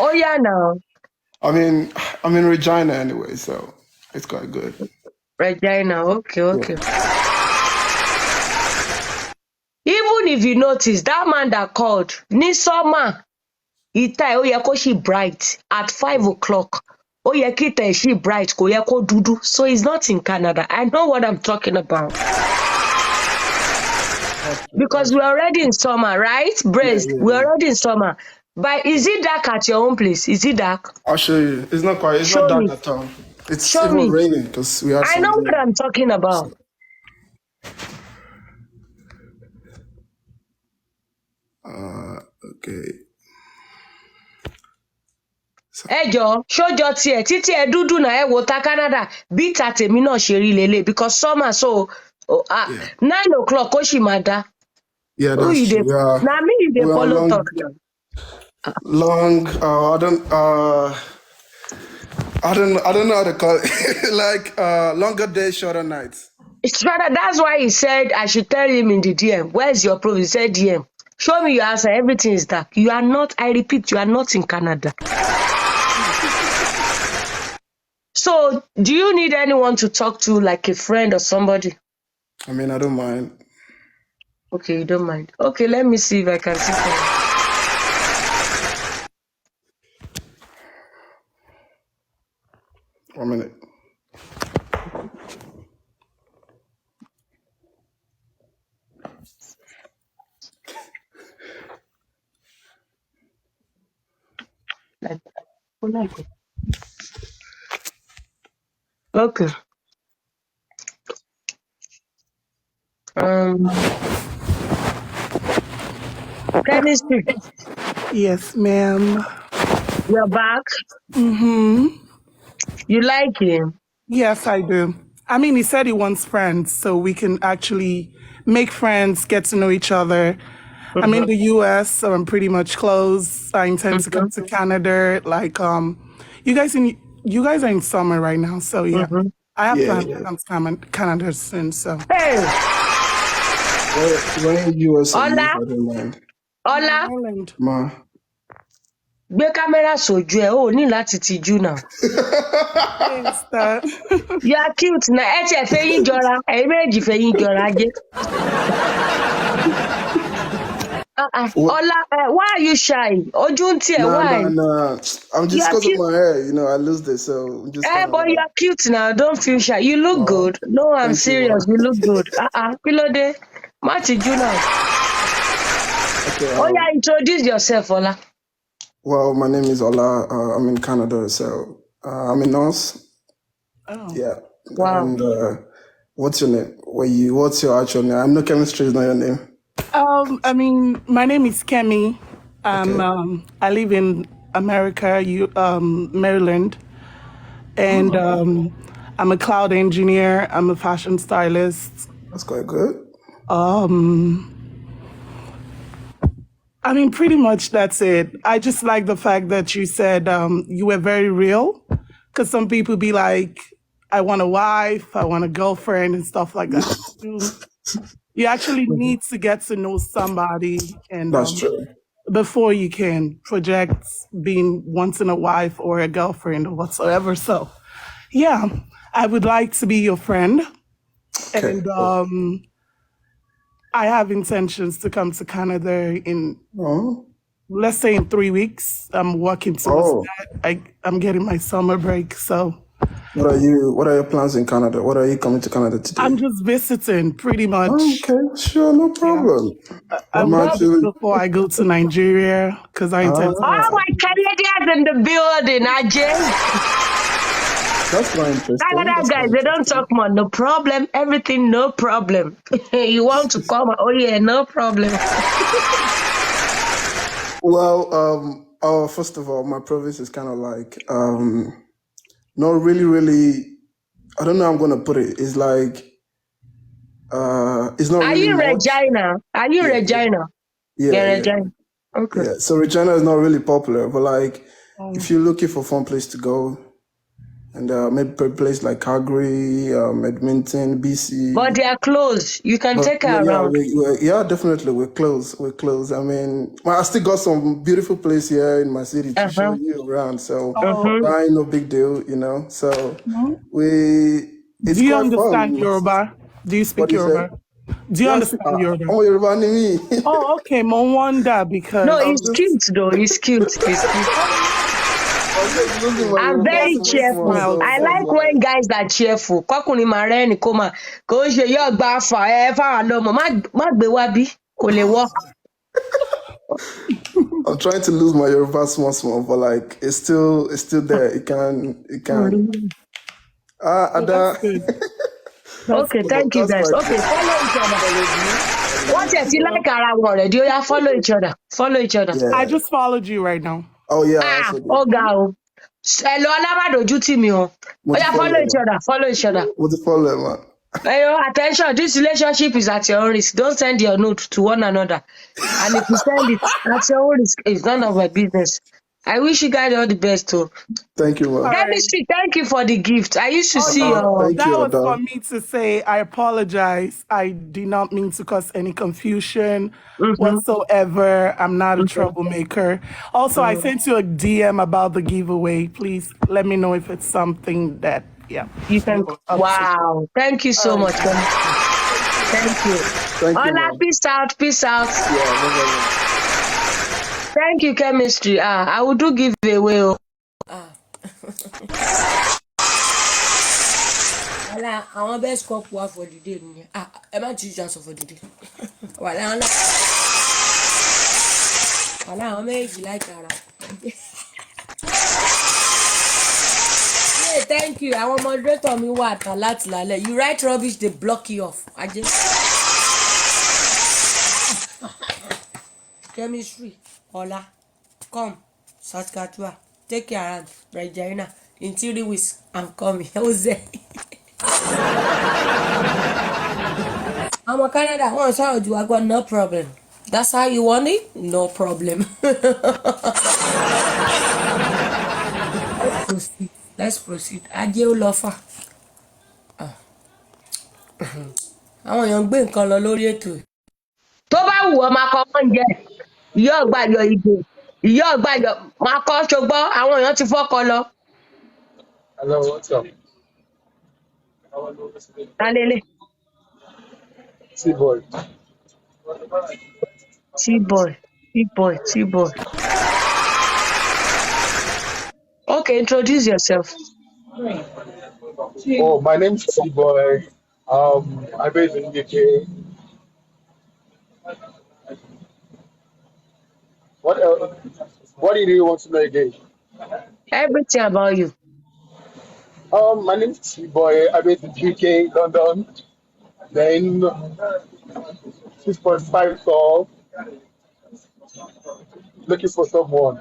Oh yeah, now I mean, I'm in Regina anyway, so it's quite good. Regina. Okay, Yeah. okay. Even if you notice that man that called, ní summer, ìta ó yẹ kó ṣì bright at 5 o'clock. Ó yẹ kí ìta ẹ̀ ṣì bright, kò yẹ kó dúdú. So he's not in Canada. I know what I'm talking about. Because we're already in summer, right? Brace, we're already in summer. But is it dark at your own place? Is it dark? I'll show you. It's not quite. It's not Show dark me. at all. It's Show even me. raining because we had I some know what rain. I'm talking about. Okay. Ẹ jọ̀ọ́, ṣójọ tiẹ̀ títí ẹ dúdú náà ẹ wò ta Canada bí ìta tèmi náà ṣe rí lélẹ̀ because summer so 9 o'clock ó sì máa dá. Yeah, Who that's you dey? true. Yeah, Na me you dey we are follow long. talk now. I don't know how to call it. Like longer days, shorter nights. It's rather that's why he said I should tell him in the DM. Where's your proof? He said DM. Show me your answer. Everything is dark. You are not, I repeat, you are not in Canada. So, do you need anyone to talk to, like a friend or somebody? I mean, I don't mind. Okay, you don't mind. Okay, let me see if I can see someone. One minute. Okay. Chemistry. Yes, ma'am. You're back. Mm-hmm. You like him? Yes, I do. I mean, he said he wants friends, so we can actually make friends, get to know each other. I'm in the US, so I'm pretty much close. I intend to come to Canada. Like, you guys are in summer right now, so yeah. I have plans to come to Canada soon, so. Hey, When you were saying, Ola, I don't mind. Ola, Ireland. Ma. gbé kámẹ́rà sójú ẹ, ó ní láti tijú náà. Thanks, Dad. You are cute na. Ẹ tiẹ̀ fẹ́yín jọra, ẹ̀yin méjì fẹ́yín jọra jẹ́. Ola, why are you shy? Ojú ń tiẹ̀, why? Nah. I'm just because of my hair. You know, I lose this, so I'm just kind of But you are cute now. Don't feel shy. You look good. No, I'm serious. You look good. Kí ló dé? Má tijú náà. Okay. Oh yeah, introduce yourself, Ola. Well, my name is Ola. I'm in Canada, so I'm a nurse. Oh. Yeah. Wow. And what's your name? What's your actual name? I know chemistry is not your name. I mean, my name is Kemi. I live in America, Maryland, and I'm a cloud engineer. I'm a fashion stylist. That's quite good. I mean, pretty much that's it. I just like the fact that you said you were very real, because some people be like, I want a wife, I want a girlfriend, and stuff like that. You actually need to get to know somebody, and That's true. before you can project being wanting a wife or a girlfriend or whatsoever. So, yeah, I would like to be your friend, and I have intentions to come to Canada in, let's say, in 3 weeks. I'm working towards that. I'm getting my summer break, so. What are your plans in Canada? What are you coming to Canada to do? I'm just visiting, pretty much. Okay, sure, no problem. I'm actually before I go to Nigeria, because I intend to. Oh, my Canadians in the building, Ajay. That's quite interesting. Canada guys, they don't talk more. No problem. Everything, no problem. You want to come? Oh yeah, no problem. Well, first of all, my province is kind of like not really. I don't know how I'm gonna put it. It's like it's not. Are really you much. Regina? Are you Regina? Yeah, Regina. Okay. Yeah, so Regina is not really popular, but like if you're looking for a fun place to go, and maybe a place like Calgary, Edmonton, BC. But they are close. You can But take her yeah, around. yeah, definitely we're close. We're close. I mean, I still got some beautiful place here in my city to show you around. So, fine, no big deal, you know. So, it's Do you quite understand fun. Yoruba? Do you What speak do you say? Yoruba? Do you Yes, understand Yoruba? oh, Yoruba ni me. Oh, okay. Mo wonder No, because it's cute though. It's cute. It's cute. I'm just losing my I'm Yoruba very small, cheerful. so I it's like when guys are cheerful. Kọkùnrin máa rẹ́rìn kó máa kò ń ṣe yóò gba fà ẹ fáwọn lọ́mọ má gbé wá bí kò lè work. I'm trying to lose my Yoruba small, but like it's still there. It can. Ada. good. Okay, thank you guys. Okay, follow each other. What's your feel like around already? You have follow each other. Follow each other. Yeah. I just followed you right now. Oh yeah. Ah, Also did. ọ̀gá o. Hello, alábàdójú tì mí o. Mo ti Oya, follow each other. Follow each other. What the follow, man? Attention, this relationship is at your own risk. Don't send your note to one another. And if you send it at your own risk, it's none of my business. I wish you guys all the best too. Thank you, man. Chemistry, thank you for the gift. I used to see no, your... Thank that you, was Ada. for me to say I apologize. I did not mean to cause any confusion whatsoever. I'm not a troublemaker. Also, I sent you a DM about the giveaway. Please let me know if it's something that, You can... Wow. Thank you so much. Thank you. Thank you, Ola, man. peace out. Peace out. Yeah, no problem. Thank you, Chemistry. I will do giveaway. Wala, àwọn best couple wa for the day nìyẹn. Ẹ má ti jà sọ for the day. Wala, àwọn méjì like ara. Hey, thank you. Àwọn moderator mi wà tán láti lálẹ́. You write rubbish, they block you off. Chemistry, Ola, come, Saskatchewan, take care around, Regina, in 3 weeks, I'm coming. How's that? I'm a Canada, one sorry, I got no problem. That's how you want it? No problem. Let's proceed. Ajé ó lọ fà. Àwọn èèyàn ń gbé nǹkan lọ lórí ètò. Tó bá wù ọ́ máa kọ oúnjẹ. Ìyá ọ̀gbàyọ̀ ìbò. Ìyá ọ̀gbàyọ̀ máa kọ́ ṣogbọ́. Àwọn èèyàn ti fọ́kọ lọ. Hello, what's up? Talele. T-boy. T-boy. Okay, introduce yourself. Oh, my name's T-boy. I'm based in the UK. What else? What do you want to know again? Everything about you. My name's T-boy. I'm based in UK, London. Then 6.5 tall. Looking for someone.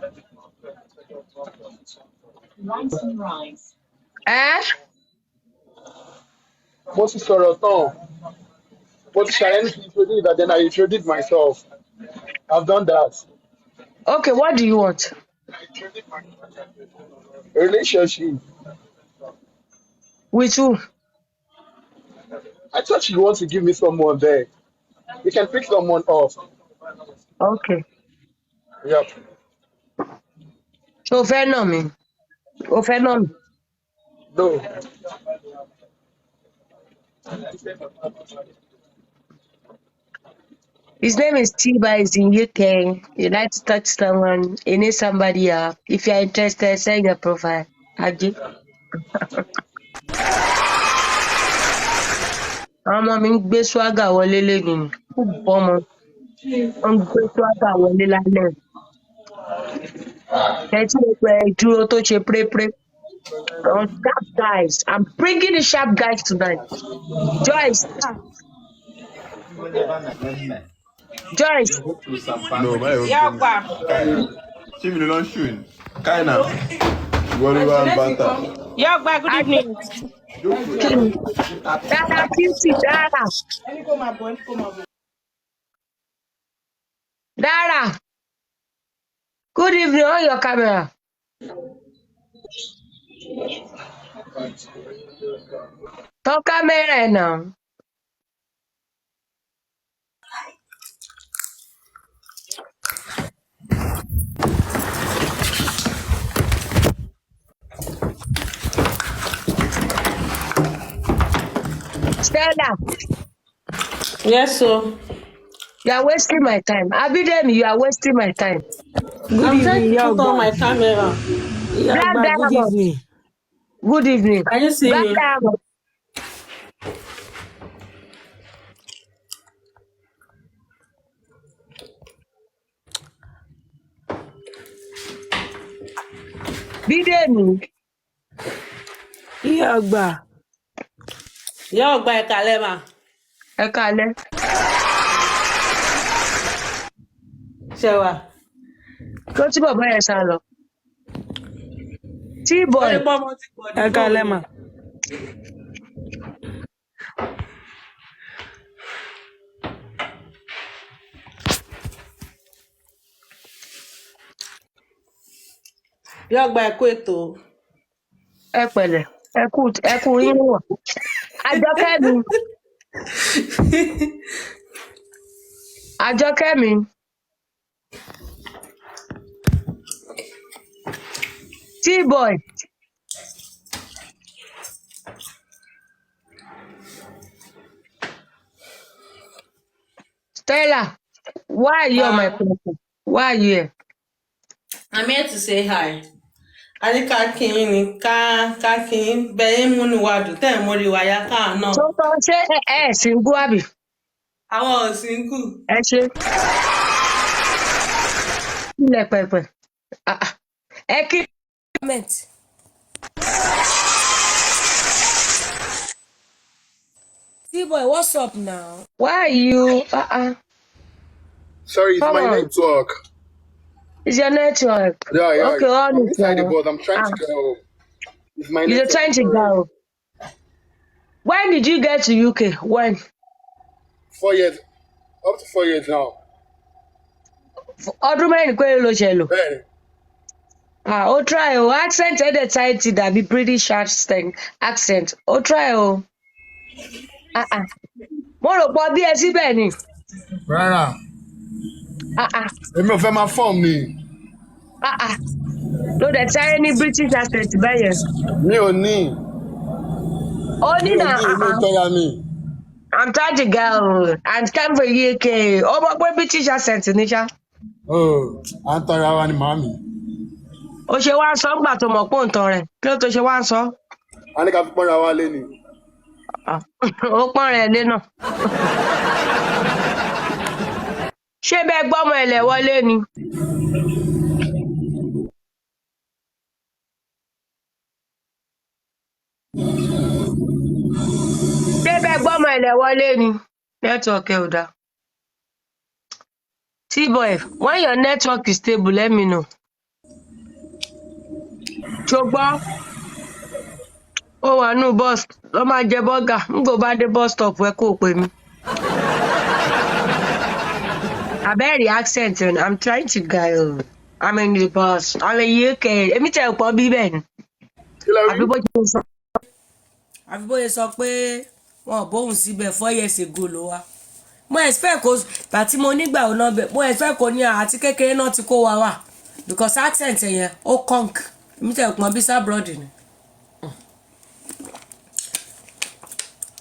Most of the But Cheyenne introduced that, then I introduced myself. I've done that. Okay, what do you want? A relationship. With who? I thought you want to give me someone there. You can pick someone off. Okay. Yep. So fẹ́ nà mí. O fẹ́ nà mí. No. His name is Tiba. He's in UK. You like to touch someone. You need somebody up. If you're interested, send your profile. Ajé. Àwọn ọmọ mi ń gbé swagger wọlé lẹ́nu ni. Ó bọ́ ọmọ. Wọ́n ń gbé swagger wọlé lálẹ́. Ẹtí mo pẹ́ dúró tó ṣe pérépéré. Sharp guys. I'm bringing the sharp guys tonight. Joyce. No, my She will not shoot. Kinda. Good evening. Dara beauty, Dara. Dara. Good evening on your camera. Ton camera ẹ̀ náà. Stella, Yes, so you are wasting my time. Abidemi, you are wasting my time. Good I'm trying evening, to put on Yogba. my camera. Black Yagba, good Diamond, evening. good evening. Can you see Black me? Diamond, Bidemi, Yogba. Yagba Ekalema. ẹ káalẹ́. Shewa. Kó tí bàbá yẹn sá lọ. T-boy, Only bomb on the body. Ekalema. Yagba Ekweto. ẹ pẹ̀lẹ́, ẹ kú yín wọ̀. Àjọkẹ́ mi, T-boy, Stella, why are you on my platform? Why are you here? I'm here to say hi. Anika King, Ka King, Bemu Wadu, Ten Mori Wayaka, Tó no. tọ́ ṣé ẹ sì ń gbọ́ àbí? I was single. Ẹ ṣe ilẹ̀ pẹ̀pẹ̀. Ah, ah. Ẹ kí comment. T-boy, what's up now? Why are you? Sorry, it's Come my on. network. It's your network. Yeah. Okay, on I'm it inside the now. bus. I'm trying to get home. It's my You're network. trying to go. When did you get to UK? When? 4 years. Up to 4 years now. Ọdún mẹ́rin péré ló ṣe lò. Bẹ́ẹ̀ni. Ó try o. Accent ẹ̀dẹ̀ tight dàbí British accent. Ó try o. Mo rò pọ̀ bí ẹ síbẹ̀ ni. Rárá. Èmi ò fẹ́ máa fọ́ọ̀mù mi. Ló dẹ̀ sáré ní British accent bẹ́yẹn. Mi ò ní. Ó ní nà Èmi ò tọ́ya mi. I'm trying to go and come for UK. Ó mọ̀ pé British accent ní ṣá. À ń tọ́ra wa ni màámi. Ó ṣe wá ń sọ ńgbà tó mọ̀ pé òun tán rẹ̀. Kí ló tó ṣe wá ń sọ? A ní ká fi pọ́nra wa lé ni. Ó pọ́n rẹ̀ lé náà. Ṣé bẹ́ẹ̀ gbọ́mọ ẹ̀lẹ̀ wọlé ni? Ṣé bẹ́ẹ̀ gbọ́mọ ẹ̀lẹ̀ wọlé ni? Network ẹ̀ ò dáa. T-boy, when your network is stable, let me know. Ṣùgbọ́n ó wà nù bus ló máa jẹ bọ́gà nígbà bá dé bus stop ẹ kó o pè mí. Abẹ́rì accent rẹ̀ I'm trying to go. I'm in the bus. I'm in UK. Èmi tẹ̀ pọ̀ bí bẹ́ẹ̀ ni. Àbí bó ṣe sọ. Àbí bó ṣe sọ pé wọn ò bóun síbẹ̀ 4 years ago ló wá. Mo expect kó bàtí mo nígbà ò náà bẹ̀ mo expect kó ní àti kékeré náà ti kó wa wà because accent yẹn ó conk. Èmi tẹ̀ pọ̀ bí sábrọ̀dì ni.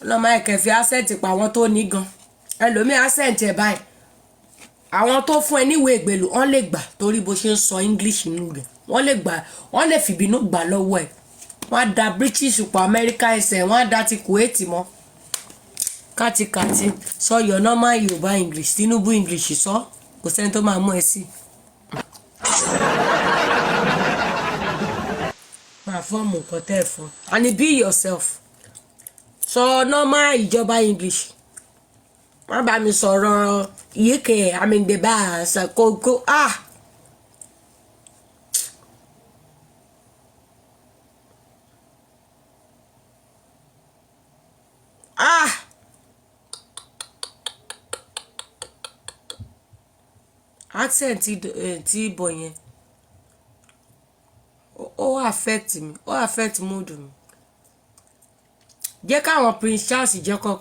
Ọlọ́mọ ẹ̀kẹ́ fi accent pa àwọn tó ní gan. Ẹlòmíì accent ẹ̀ báyìí. Àwọn tó fún ẹ níwèé ìgbèlú wọ́n lè gbà torí bó ṣe ń sọ English nínú rẹ̀. Wọ́n lè fìbínú gbà lọ́wọ́ ẹ̀. Wọ́n á da British pọ̀ America ẹsẹ̀ wọ́n á da ti Kuwait mọ́. Kátikàti sọ your normal Yorùbá English Tinubu English sọ kò sẹ́ni tó máa mú ẹ sí. Máa fọ́ọ̀mù nǹkan tẹ́ ẹ fún. And be yourself. Sọ normal ìjọba English. Má bá mi sọ̀rọ̀ UK àmìgbèbá àṣàkókò. Accent tí bọ̀ yẹn ó affect mi ó affect mood mi jẹ́ káwọn Prince Charles jẹ́ kọ́